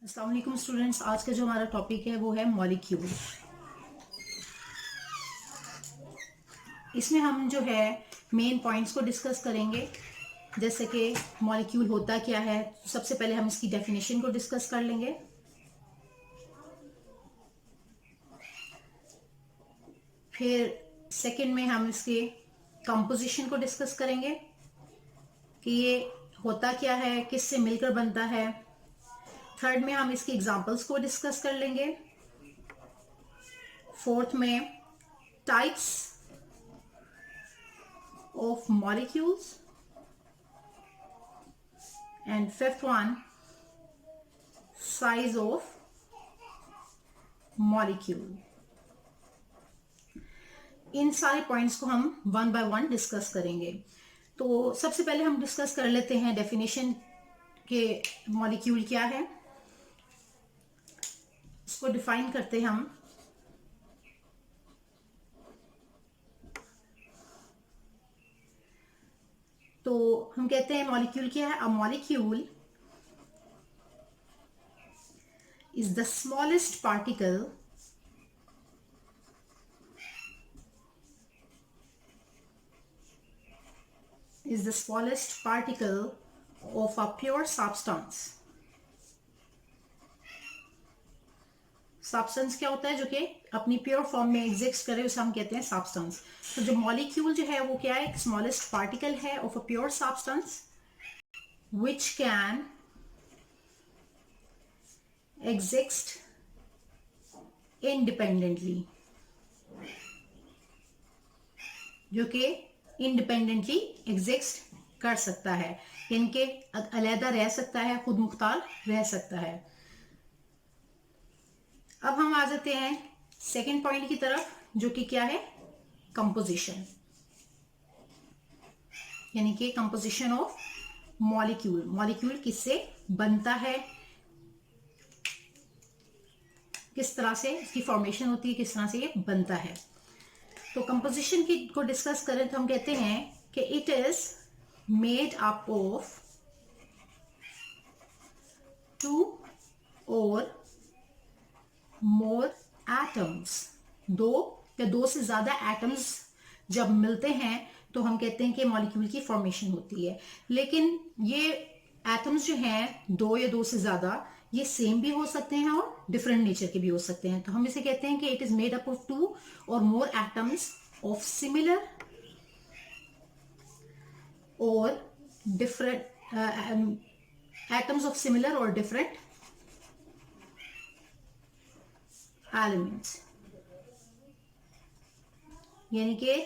अस्सलाम वालेकुम स्टूडेंट्स। आज का जो हमारा टॉपिक है वो है मॉलिक्यूल। इसमें हम जो है मेन पॉइंट्स को डिस्कस करेंगे, जैसे कि मॉलिक्यूल होता क्या है। सबसे पहले हम इसकी डेफिनेशन को डिस्कस कर लेंगे। फिर सेकंड में हम इसके कंपोजिशन को डिस्कस करेंगे कि ये होता क्या है, किससे मिलकर बनता है। थर्ड में हम इसकी एग्जांपल्स को डिस्कस कर लेंगे। फोर्थ में types of molecules, and fifth one size of molecule। इन सारे पॉइंट्स को हम वन बाय वन डिस्कस करेंगे। तो सबसे पहले हम डिस्कस कर लेते हैं डेफिनेशन के मॉलिक्यूल क्या है, इसको डिफाइन करते हैं हम। तो हम कहते हैं मॉलिक्यूल क्या है। A molecule is the smallest particle of a pure substance। Substance क्या होता है, जो कि अपनी प्योर फॉर्म में एग्जिस्ट करे, उसे हम कहते हैं सब्सटेंस। तो जो मॉलिक्यूल जो है वो क्या है, एक स्मॉलेस्ट पार्टिकल है of a pure substance which can exist independently, जो कि इंडिपेंडेंटली एग्जिस्ट कर सकता है, यानी कि अलहदा रह सकता है, खुद मुख्तार रह सकता है। अब हम आ जाते हैं सेकंड पॉइंट की तरफ, जो कि क्या है, कंपोजिशन, यानी कि कंपोजिशन ऑफ मॉलिक्यूल। मॉलिक्यूल किससे बनता है, किस तरह से इसकी फॉर्मेशन होती है, किस तरह से ये बनता है। तो कंपोजिशन की को डिस्कस करें तो हम कहते हैं कि it is made up of two और मोर एटम्स। दो या दो से ज्यादा एटम्स जब मिलते हैं तो हम कहते हैं कि मॉलिक्यूल की फॉर्मेशन होती है। लेकिन ये एटम्स जो हैं, दो या दो से ज्यादा, ये सेम भी हो सकते हैं और डिफरेंट नेचर के भी हो सकते हैं। तो हम इसे कहते हैं कि it is made up of two और मोर एटम्स ऑफ सिमिलर और डिफरेंट एटम्स ऑफ सिमिलर और डिफरेंट एलिमेंट्स, यानी कि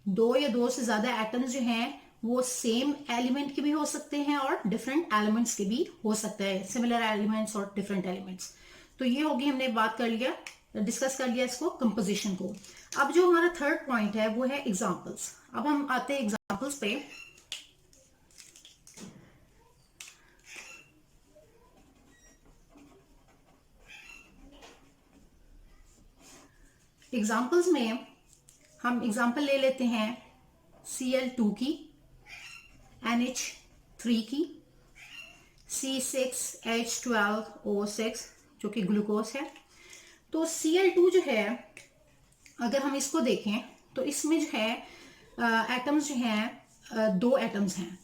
दो या दो से ज्यादा एटम्स जो हैं वो सेम एलिमेंट के भी हो सकते हैं और डिफरेंट एलिमेंट्स के भी हो सकते हैं, सिमिलर एलिमेंट्स और डिफरेंट एलिमेंट्स। तो ये होगी, हमने बात कर लिया, डिस्कस कर लिया इसको, कंपोजिशन को। अब जो हमारा थर्ड पॉइंट है वो है एग्जांपल्स। अब हम आते हैं एग्जांपल्स पे। एग्जांपल्स में हम एग्जांपल ले लेते हैं Cl2 की, NH3 की, C6H12O6 जो कि ग्लूकोज है। तो Cl2 जो है, अगर हम इसको देखें तो इसमें जो है एटम्स जो हैं, दो एटम्स हैं।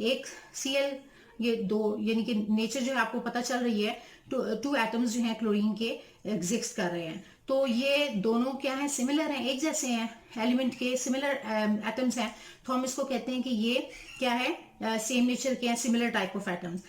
एक Cl, ये दो, यानी कि नेचर जो है आपको पता चल रही है, टू एटम्स जो हैं क्लोरीन के एग्जिस्ट कर रहे हैं। तो ये दोनों क्या है, सिमिलर हैं, एक जैसे हैं, एलिमेंट के सिमिलर एटम्स हैं। तो हम इसको कहते हैं कि ये क्या है, सेम नेचर के हैं, सिमिलर टाइप ऑफ एटम्स।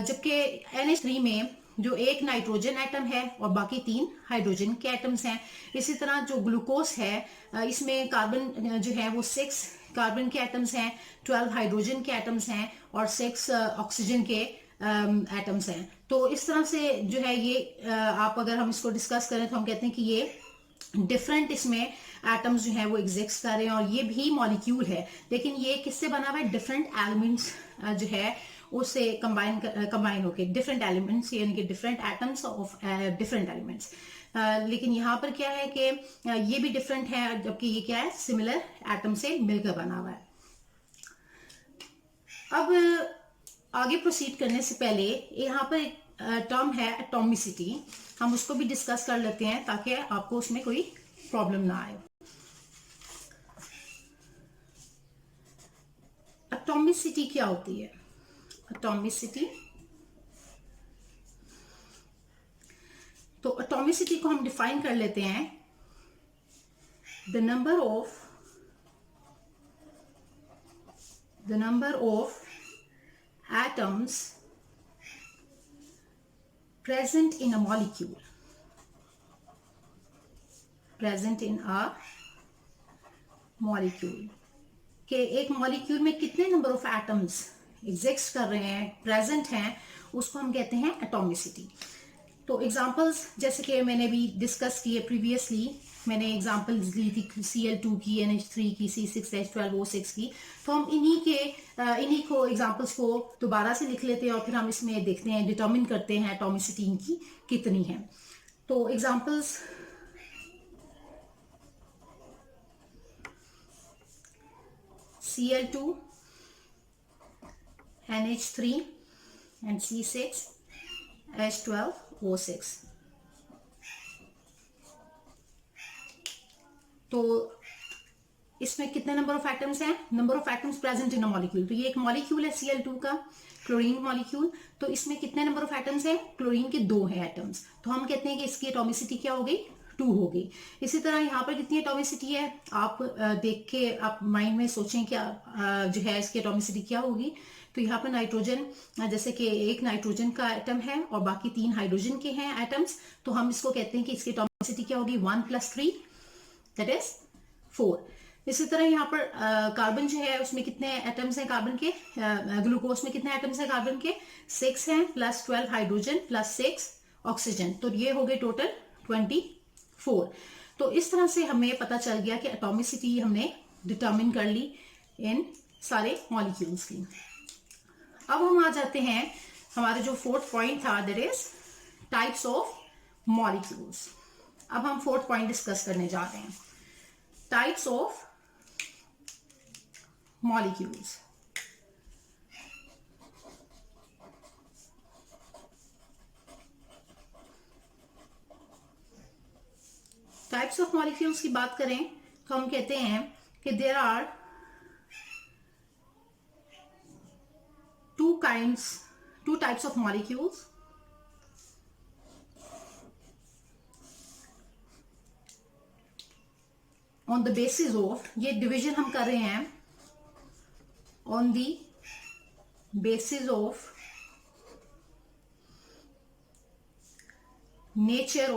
जबकि NH3 में जो एक नाइट्रोजन एटम है और बाकी तीन हाइड्रोजन के एटम्स हैं। इसी तरह जो ग्लूकोज है, इसमें कार्बन जो है वो 6 कार्बन के एटम्स हैं, 12 हाइड्रोजन के एटम्स हैं और 6 ऑक्सीजन के एटम्स हैं। तो इस तरह से जो है ये आप अगर हम इसको डिस्कस करें तो हम कहते हैं कि ये डिफरेंट इसमें एटम्स जो है वो एग्जिस्ट कर रहे हैं और ये भी मॉलिक्यूल है। लेकिन ये किससे बना हुआ है, डिफरेंट एलिमेंट्स जो है उससे कंबाइन होके, डिफरेंट एलिमेंट्स, यानी कि different atoms of different elements. लेकिन यहाँ पर क्या है कि ये भी डिफरेंट है, जबकि ये क्या है, सिमिलर एटम से मिलकर बना हुआ है। अब आगे प्रोसीड करने से पहले यहाँ पर एक टर्म है एटॉमिसिटी, हम उसको भी डिस्कस कर लेते हैं ताकि आपको उसमें कोई प्रॉब्लम ना आए। एटॉमिसिटी क्या होती है? एटॉमिसिटी, तो एटॉमिसिटी को हम डिफाइन कर लेते हैं, the number of atoms present in a molecule, कि एक मॉलिक्यूल में कितने नंबर ऑफ एटम्स एग्जिस्ट कर रहे हैं, प्रेजेंट हैं, उसको हम कहते हैं एटॉमिसिटी। तो एग्जांपल्स जैसे कि मैंने भी डिस्कस किए प्रीवियसली, मैंने एग्जांपल्स ली थी Cl2 की, NH3 की, C6H12O6 की। तो हम इन्हीं को एग्जांपल्स को दोबारा से लिख लेते हैं और फिर हम इसमें देखते हैं, डिटरमिन करते हैं एटॉमिसिटी इनकी कितनी है। तो examples, Cl2, NH3 and C6H12O6। तो इसमें कितने नंबर ऑफ एटम्स हैं? Number of atoms present in a molecule. तो ये एक मॉलिक्यूल है Cl2 का, क्लोरीन मॉलिक्यूल। तो इसमें कितने नंबर ऑफ एटम्स हैं? क्लोरीन के 2 हैं एटम्स। तो हम कहते हैं कि इसकी एटॉमिसिटी क्या हो गई? 2 हो गई। इसी तरह यहाँ पर कितनी एटॉमिसिटी है? आप देख के आप माइंड में सोचें क्या जो है इसकी एटॉमिसिटी क्या होगी। तो यहाँ पर नाइट्रोजन, जैसे कि एक नाइट्रोजन का एटम है और बाकी 3 हाइड्रोजन के हैं एटम्स, तो हम इसको कहते हैं कि इसकी एटॉमिसिटी क्या होगी? 1 + 3 दैट इज 4। इसी तरह यहाँ पर कार्बन जो है उसमें कितने एटम्स हैं कार्बन के? ग्लूकोज में कितने एटम्स हैं कार्बन के? 6 हैं, प्लस 12 हाइड्रोजन प्लस 6 ऑक्सीजन, तो ये हो गए टोटल 24। तो इस तरह से हमें पता चल गया कि एटॉमिसिटी हमने डिटरमिन कर ली इन सारे मॉलिक्यूल्स की। अब हम आ जाते हैं, हमारा जो 4th पॉइंट था that is types of molecules. अब हम 4th पॉइंट डिस्कस करने जा रहे हैं, types of molecules। Types of molecules की बात करें तो हम कहते हैं कि there are two types of molecules। on the basis of, ये डिवीजन हम कर रहे हैं on the basis of nature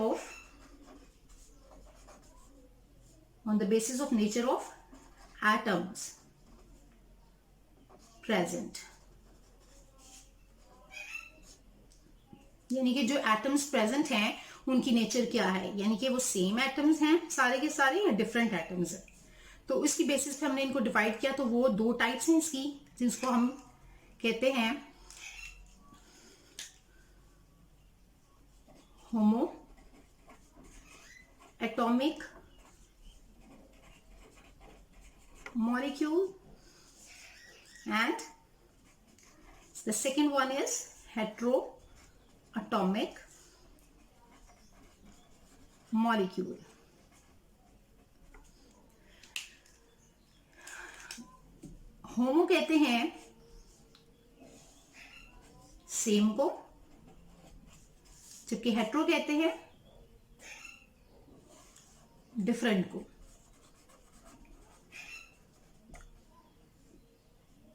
of atoms present। यानी कि जो एटम्स प्रेजेंट हैं उनकी नेचर क्या है, यानी कि वो सेम एटम्स हैं सारे के सारे या डिफरेंट एटम्स हैं। तो इसकी बेसिस पे हमने इनको डिवाइड किया। तो वो 2 टाइप्स हैं इसकी, जिसको हम कहते हैं homo atomic molecule and the second one is hetero atomic molecule. Homo कहते हैं सेम को, जबकि हेट्रो कहते हैं डिफरेंट को।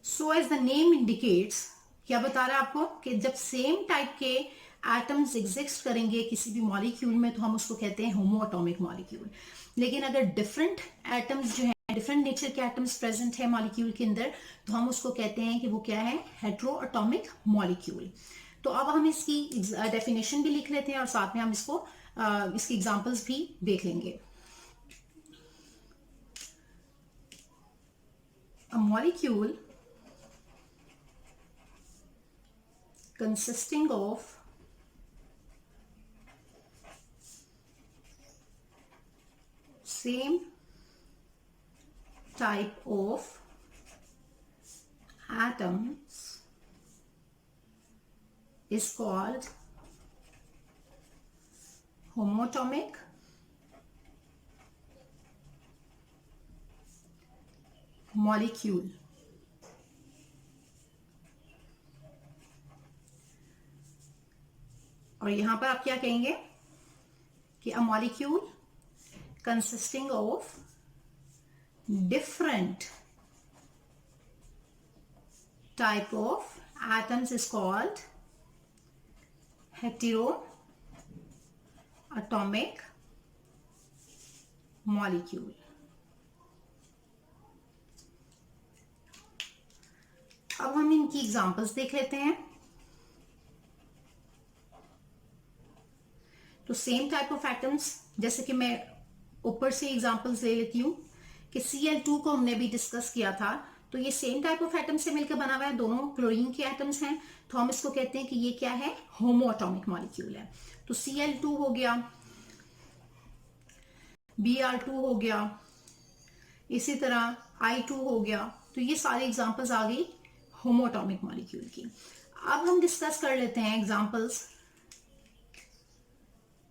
So as the name indicates, क्या बता रहा है आपको कि जब सेम टाइप के एटम्स एग्जिस्ट करेंगे किसी भी मॉलिक्यूल में तो हम उसको कहते हैं होमो एटॉमिक मॉलिक्यूल। लेकिन अगर डिफरेंट एटम्स जो है, डिफरेंट नेचर के एटम्स प्रेजेंट है मॉलिक्यूल के अंदर, तो हम उसको कहते हैं कि वो क्या है? Hetero atomic molecule. तो अब हम इसकी डेफिनेशन भी लिख लेते हैं और साथ में हम इसको इसकी एग्जांपल्स भी देख लेंगे। अ molecule consisting of same type of atoms is called homoatomic molecule. और यहां पर आप क्या कहेंगे कि a molecule consisting of different type of atoms is called heteroatomic molecule. अब हम इनकी एग्जांपल्स देख लेते हैं. तो सेम टाइप ऑफ एटम्स, जैसे कि मैं ऊपर से एग्जांपल्स ले लेती हूँ कि Cl2 को हमने भी डिस्कस किया था. तो ये सेम टाइप ऑफ एटम से मिलकर बना हुआ है, दोनों क्लोरीन के एटम्स हैं, तो हम इसको कहते हैं कि ये क्या है, होमोएटॉमिक मॉलिक्यूल है. तो Cl2 हो गया, Br2 हो गया, इसी तरह I2 हो गया. तो ये सारे एग्जांपल्स आ गई होमोएटॉमिक मॉलिक्यूल की. अब हम डिस्कस कर लेते हैं एग्जांपल्स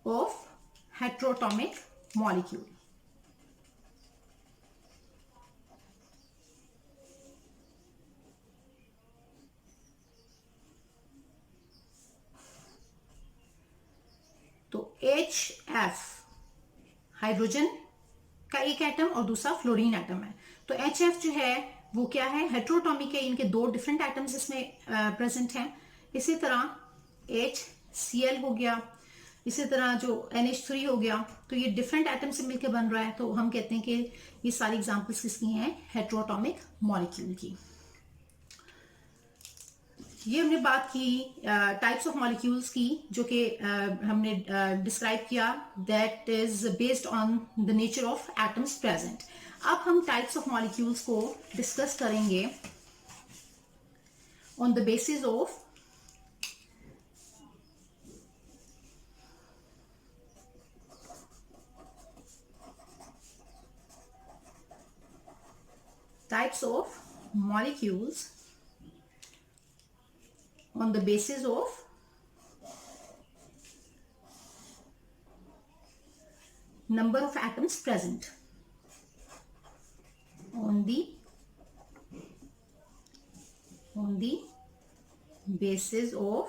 ऑफ हेटेरोटॉमिक मॉलिक्यूल. तो HF हाइड्रोजन का एक एटम और दूसरा फ्लोरीन एटम है. तो HF जो है वो क्या है, हेटेरोटॉमिक है, इनके दो डिफरेंट एटम्स इसमें प्रेजेंट हैं. इसी तरह HCl हो गया, इसी तरह जो NH3 हो गया. तो ये डिफरेंट एटम से मिलकर बन रहा है, तो हम कहते हैं कि ये सारी एग्जांपल्स किसकी हैं, हेटेरोटॉमिक मॉलिक्यूल की. ये हमने बात की टाइप्स ऑफ मॉलिक्यूल्स की, जो कि हमने डिस्क्राइब किया, that is based on the nature of atoms present. अब हम टाइप्स ऑफ मॉलिक्यूल्स को डिस्कस करेंगे on the basis of types of molecules on the basis of number of atoms present, on the basis of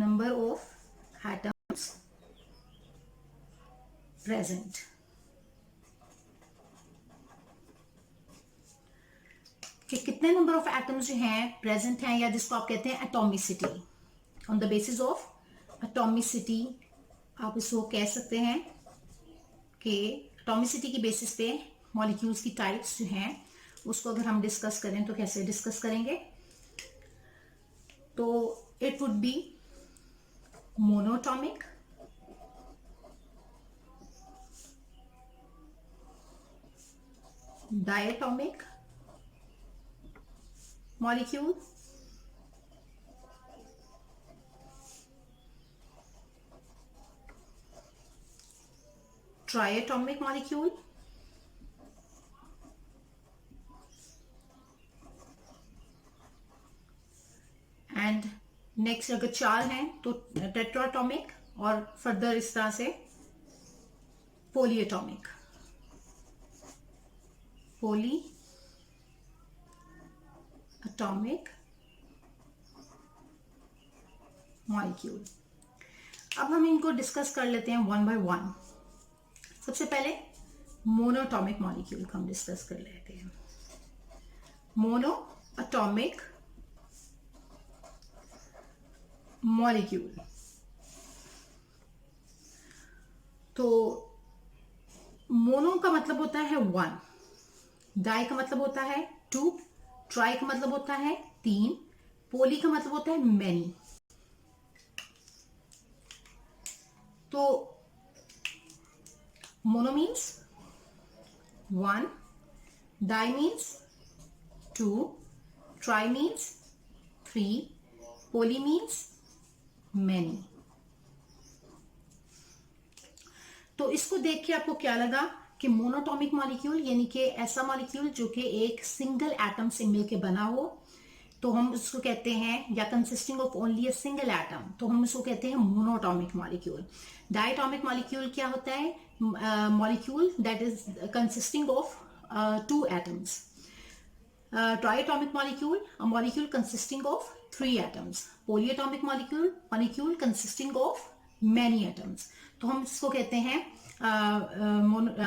number of atoms present. कि कितने number of atoms जो हैं present हैं, या जिसको आप कहते हैं atomicity. On the basis of atomicity आप इसको कह सकते हैं कि एटॉमिसिटी की बेसिस पे मॉलिक्यूल्स की टाइप्स जो हैं उसको अगर हम डिस्कस करें तो कैसे डिस्कस करेंगे. तो it would be monoatomic, diatomic molecule, triatomic molecule, and next अगर चार हैं तो टेट्राटॉमिक, और फर्दर इस तरह से पोलीएटॉमिक, atomic molecule. अब हम इनको डिस्कस कर लेते हैं वन बाय वन. सबसे पहले मोनोटॉमिक मॉलिक्यूल को हम डिस्कस कर लेते हैं. मोनोएटॉमिक मॉलिक्यूल, तो मोनो का मतलब होता है वन, डाई का मतलब होता है टू, ट्राई का मतलब होता है तीन, पोली का मतलब होता है मैनी. तो mono means one, di means two, tri means three, poly means many. तो इसको देख के आपको क्या लगा कि मोनोटॉमिक मॉलिक्यूल यानी कि ऐसा मॉलिक्यूल जो कि एक सिंगल एटम से मिलकर बना हो, तो हम उसको कहते हैं, या consisting of only a single atom, तो हम उसको कहते हैं मोनोटॉमिक मॉलिक्यूल। डायटॉमिक मॉलिक्यूल क्या होता है? Molecule that is consisting of two atoms. Triatomic molecule, a molecule consisting of 3 atoms. Polyatomic molecule, molecule consisting of many atoms. तो हम इसको कहते हैं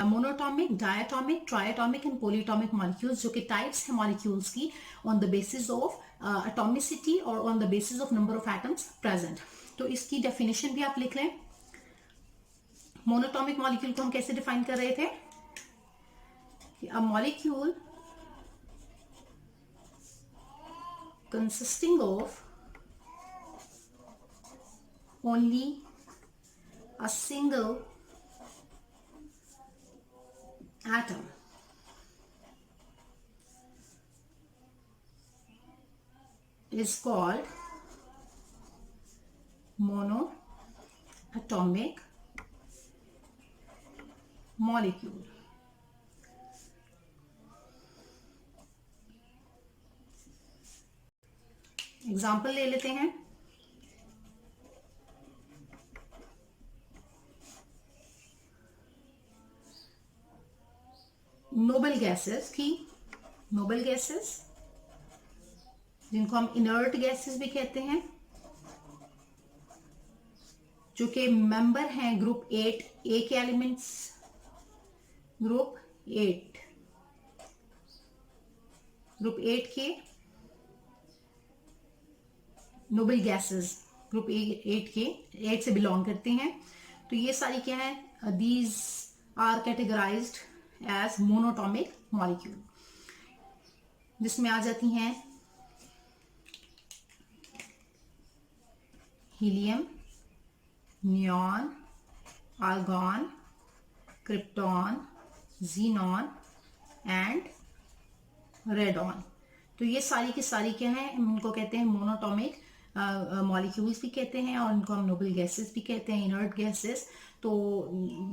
monoatomic, diatomic, triatomic and polyatomic molecules, जो कि टाइप्स है मॉलिक्यूल्स की on the basis of atomicity और on the basis of number of atoms present. तो इसकी डेफिनेशन भी आप लिख लें। मोनोटॉमिक मॉलिक्यूल को हम कैसे डिफाइन कर रहे थे? अ molecule consisting of only a single atom is called monoatomic molecule. Example ले लेते हैं। नोबल गैसेस की, नोबल गैसेस जिनको हम इनर्ट गैसेस भी कहते हैं, जो कि मेंबर हैं ग्रुप 8 ए के एलिमेंट्स, ग्रुप 8 के नोबल गैसेस ग्रुप 8 के 8 से बिलोंग करते हैं। तो ये सारी क्या है? These are categorised as monoatomic molecule, जिसमें आ जाती हैं helium, neon, argon, krypton, xenon and radon. तो ये सारी की सारी क्या है? इनको कहते हैं मोनोटॉमिक मॉलिक्यूल्स भी कहते हैं, और इनको हम नोबल गैसेस भी कहते हैं, इनर्ट गैसेस। तो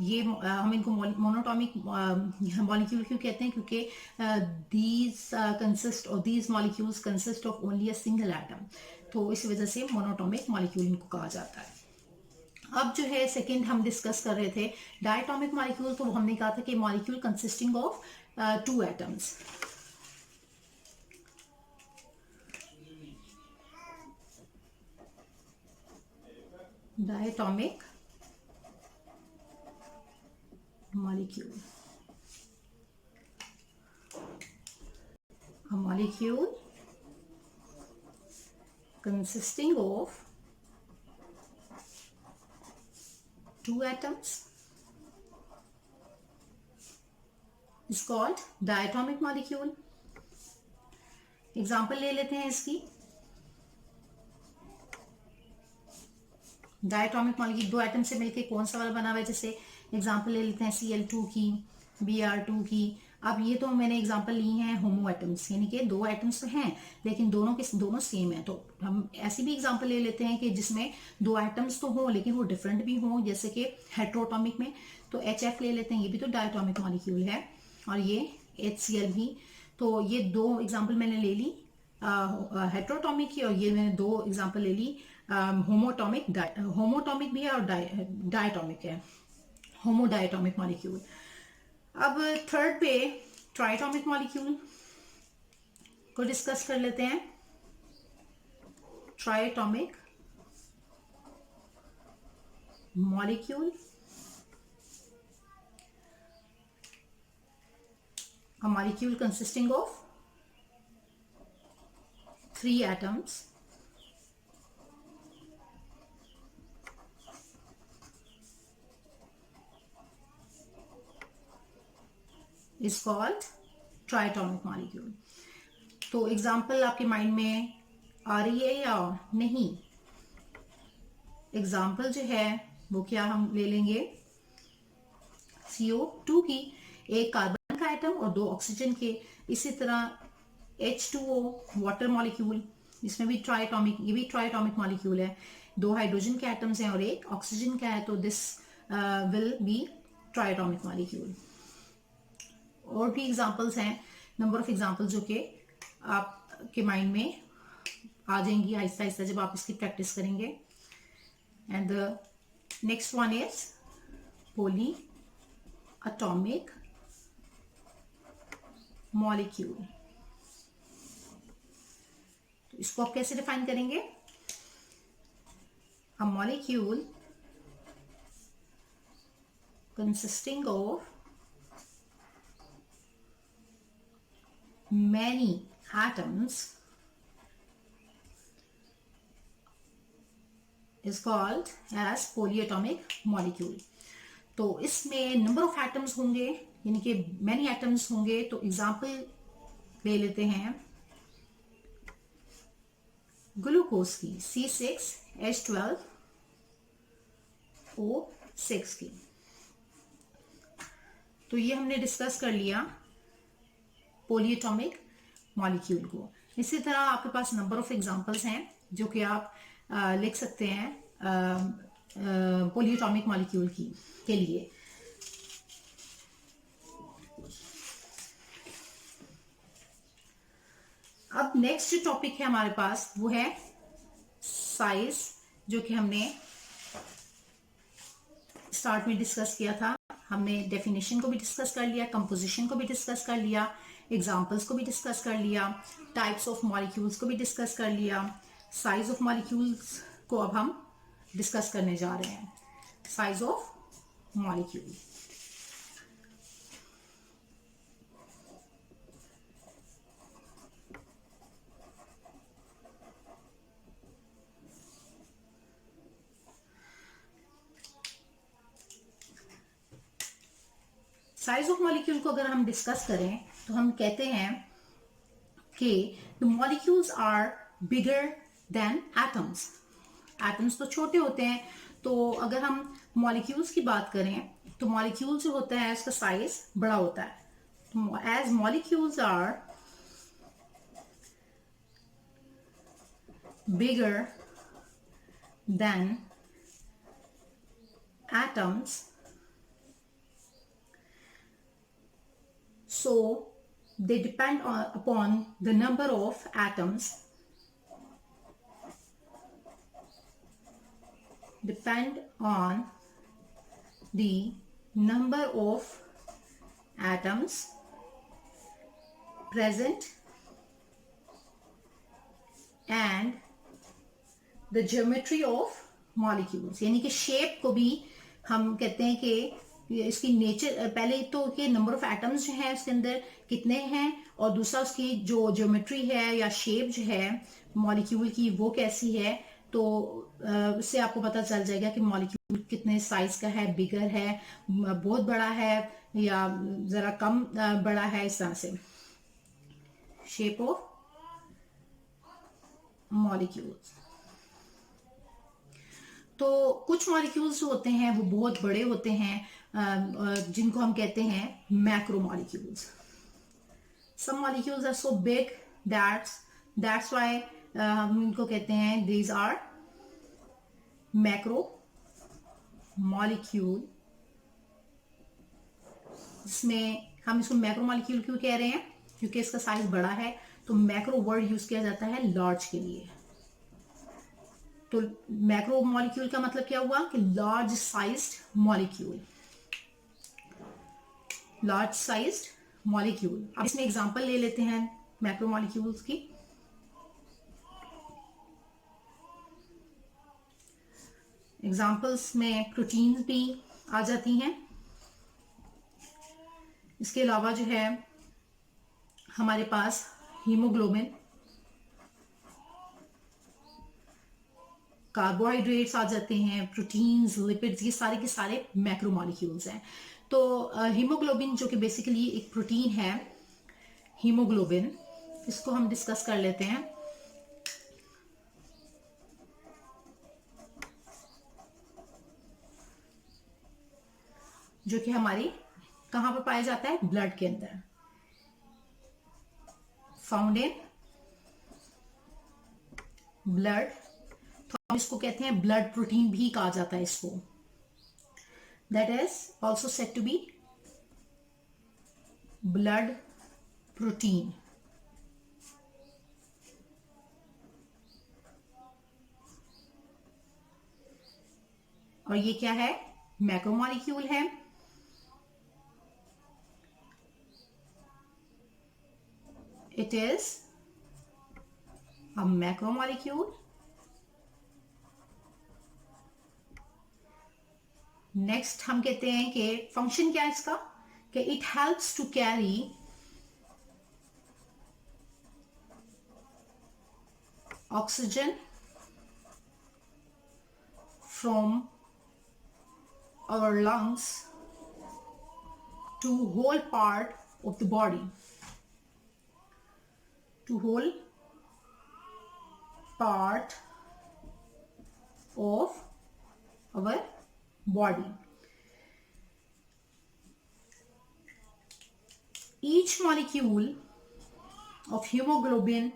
ये हम इनको मोनोटॉमिक मॉलिक्यूल क्यों कहते हैं? क्योंकि these molecules consist of only a single atom, तो इस वजह से मोनोटॉमिक मॉलिक्यूल इनको कहा जाता है। अब जो है सेकंड हम डिस्कस कर रहे थे डायटॉमिक मॉलिक्यूल, तो हमने कहा था कि molecule consisting of 2 atoms. Diatomic molecule, a molecule consisting of 2 atoms is called diatomic molecule. Example ले लेते हैं इसकी। डायटॉमिक मॉलिक्यूल 2 एटम से मिलके कौन सा वाला बना हुआ है? जैसे एग्जांपल ले लेते हैं Cl2 की, Br2 की। अब ये तो मैंने एग्जांपल ली हैं होमो एटम्स, यानी कि 2 एटम्स तो हैं लेकिन दोनों सेम है। तो हम ऐसी भी एग्जांपल ले लेते हैं कि जिसमें 2 एटम्स तो हों लेकिन वो डिफरेंट भी हों, जैसे कि हेट्रोटॉमिक में तो HF ले लेते हैं, ये भी तो डायटॉमिक मॉलिक्यूल है, और ये HCl भी। तो ये 2 एग्जाम्पल मैंने ले ली हेट्रोटॉमिक की, और ये मैंने 2 एग्जाम्पल ले ली होमोटॉमिक भी है और डायटॉमिक है, होमोडायटॉमिक मॉलिक्यूल। अब थर्ड पे ट्राइटॉमिक मॉलिक्यूल को डिस्कस कर लेते हैं। Triatomic molecule, a molecule consisting of 3 atoms is called triatomic molecule. तो एग्जाम्पल आपके माइंड में आ रही है या नहीं? एग्जाम्पल जो है वो क्या हम ले लेंगे? CO2 की, एक कार्बन का एटम और 2 ऑक्सीजन के। इसी तरह H2O वाटर मॉलिक्यूल, इसमें भी ट्राइटॉमिक, ये भी ट्राइटॉमिक मॉलिक्यूल है। 2 हाइड्रोजन के एटम्स हैं और 1 ऑक्सीजन का है, तो this will be triatomic molecule. और भी एग्जांपल्स हैं, नंबर ऑफ एग्जांपल्स जो कि आपके माइंड में आ जाएंगी आहिस्ता आहिस्ता जब आप इसकी प्रैक्टिस करेंगे। And the next one is poly atomic molecule. तो इसको आप कैसे डिफाइन करेंगे? A molecule consisting of many atoms is called as polyatomic molecule। तो इसमें नंबर ऑफ एटम्स होंगे, यानी कि मैनी एटम्स होंगे। तो एग्जाम्पल ले लेते हैं ग्लूकोज की C6H12O6 की। तो ये हमने डिस्कस कर लिया पोलीएटॉमिक मॉलिक्यूल को। इसी तरह आपके पास नंबर ऑफ एग्जांपल्स हैं जो कि आप लिख सकते हैं पोलीएटॉमिक मॉलिक्यूल के लिए। अब नेक्स्ट जो टॉपिक है हमारे पास वो है साइज, जो कि हमने स्टार्ट में डिस्कस किया था। हमने डेफिनेशन को भी डिस्कस कर लिया, कंपोजिशन को भी डिस्कस कर लिया, एग्जांपल्स को भी डिस्कस कर लिया, टाइप्स ऑफ मॉलिक्यूल्स को भी डिस्कस कर लिया। साइज ऑफ मॉलिक्यूल्स को अब हम डिस्कस करने जा रहे हैं। Size of molecule. Size of molecule को अगर हम डिस्कस करें तो हम कहते हैं कि the molecules are bigger than atoms. Atoms तो छोटे होते हैं, तो अगर हम मॉलिक्यूल्स की बात करें तो मॉलिक्यूल जो होता है उसका साइज बड़ा होता है। तो as molecules are bigger than atoms, so they depend upon the number of atoms, depend on the number of atoms present and the geometry of molecules। यानी कि शेप को भी हम कहते हैं कि इसकी नेचर, पहले तो कि नंबर ऑफ एटम्स जो है उसके अंदर कितने हैं, और दूसरा उसकी जो ज्योमेट्री है या शेप जो है मॉलिक्यूल की वो कैसी है। तो उससे आपको पता चल जाएगा कि मॉलिक्यूल कितने साइज का है, बिगर है, बहुत बड़ा है या जरा कम बड़ा है, इस तरह से शेप ऑफ मॉलिक्यूल्स। तो कुछ मॉलिक्यूल्स जो होते हैं वो बहुत बड़े होते हैं, जिनको हम कहते हैं macro molecules. Some molecules are so big that's why हम इनको कहते हैं दीज आर मैक्रो मॉलिक्यूल। जिसमें हम इसको मैक्रो मॉलिक्यूल क्यों कह रहे हैं? क्योंकि इसका साइज बड़ा है, तो मैक्रो वर्ड यूज किया जाता है लार्ज के लिए। तो मैक्रो मॉलिक्यूल का मतलब क्या हुआ कि large sized molecule, large sized molecule. अब इसमें एग्जांपल ले लेते हैं मैक्रो मॉलिक्यूल्स की। एग्जांपल्स में प्रोटीन्स भी आ जाती हैं। इसके अलावा जो है हमारे पास हीमोग्लोबिन, कार्बोहाइड्रेट्स आ जाते हैं, प्रोटीन्स, लिपिड्स, ये सारे के सारे मैक्रो मॉलिक्यूल्स हैं। तो हीमोग्लोबिन जो कि बेसिकली एक प्रोटीन है, हीमोग्लोबिन, इसको हम डिस्कस कर लेते हैं। जो कि हमारी कहां पर पाया जाता है? ब्लड के अंदर, फाउंड इन ब्लड। तो हम इसको कहते हैं ब्लड प्रोटीन भी कहा जाता है इसको। That is also said to be blood protein. और ये क्या है, मैक्रोमोलिक्यूल है। It is a macromolecule. Next हम कहते हैं कि फंक्शन क्या है इसका, कि it helps to carry oxygen from our lungs to whole part of the body, to whole part of our body. Each molecule of hemoglobin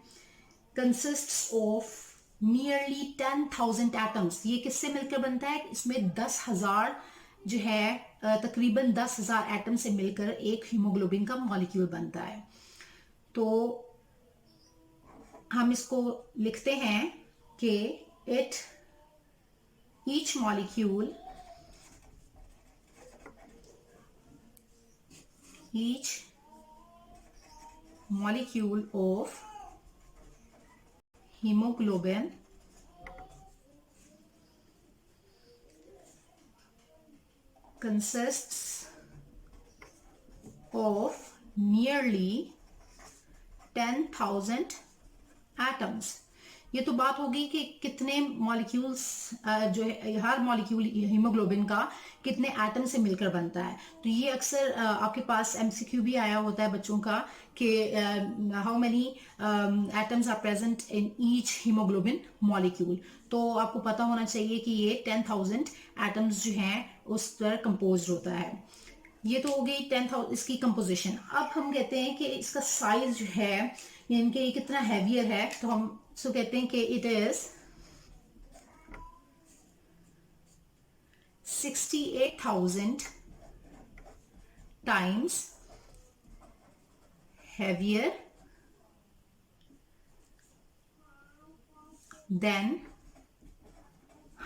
consists of nearly 10,000 atoms. ये किससे मिलकर बनता है, इसमें 10,000 जो है तकरीबन 10,000 एटम से मिलकर एक हीमोग्लोबिन का मॉलिक्यूल बनता है। तो हम इसको लिखते हैं कि each molecule of hemoglobin consists of nearly 10,000 atoms. ये तो बात होगी कि कितने मॉलिक्यूल्स जो है, हर मॉलिक्यूल हीमोग्लोबिन का कितने एटम से मिलकर बनता है। तो ये अक्सर आपके पास एमसीक्यू भी आया होता है बच्चों का कि how many atoms are present in each haemoglobin molecule. तो आपको पता होना चाहिए कि ये 10,000 एटम्स जो हैं उस पर कंपोज होता है। ये तो हो गई 10,000 इसकी कंपोजिशन। अब हम कहते हैं कि इसका साइज जो है यानी कि ये कितना हैवियर है, तो हम इसको कहते हैं कि it is 68,000 times heavier than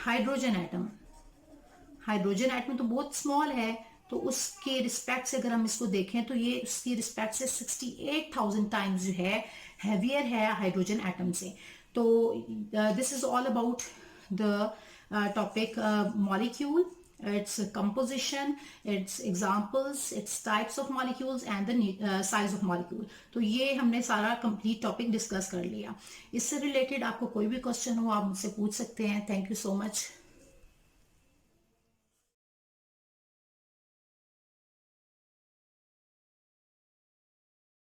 hydrogen atom. Hydrogen atom तो बहुत स्मॉल है, तो उसके रिस्पेक्ट से अगर हम इसको देखें तो ये उसकी रिस्पेक्ट से 68,000 टाइम्स जो है हैवियर है हाइड्रोजन एटम से। तो this is all about the topic molecule, its composition, its examples, its types of molecules and the size of molecule. तो ये हमने सारा कंप्लीट टॉपिक डिस्कस कर लिया। इससे रिलेटेड आपको कोई भी क्वेश्चन हो आप मुझसे पूछ सकते हैं। Thank you so much.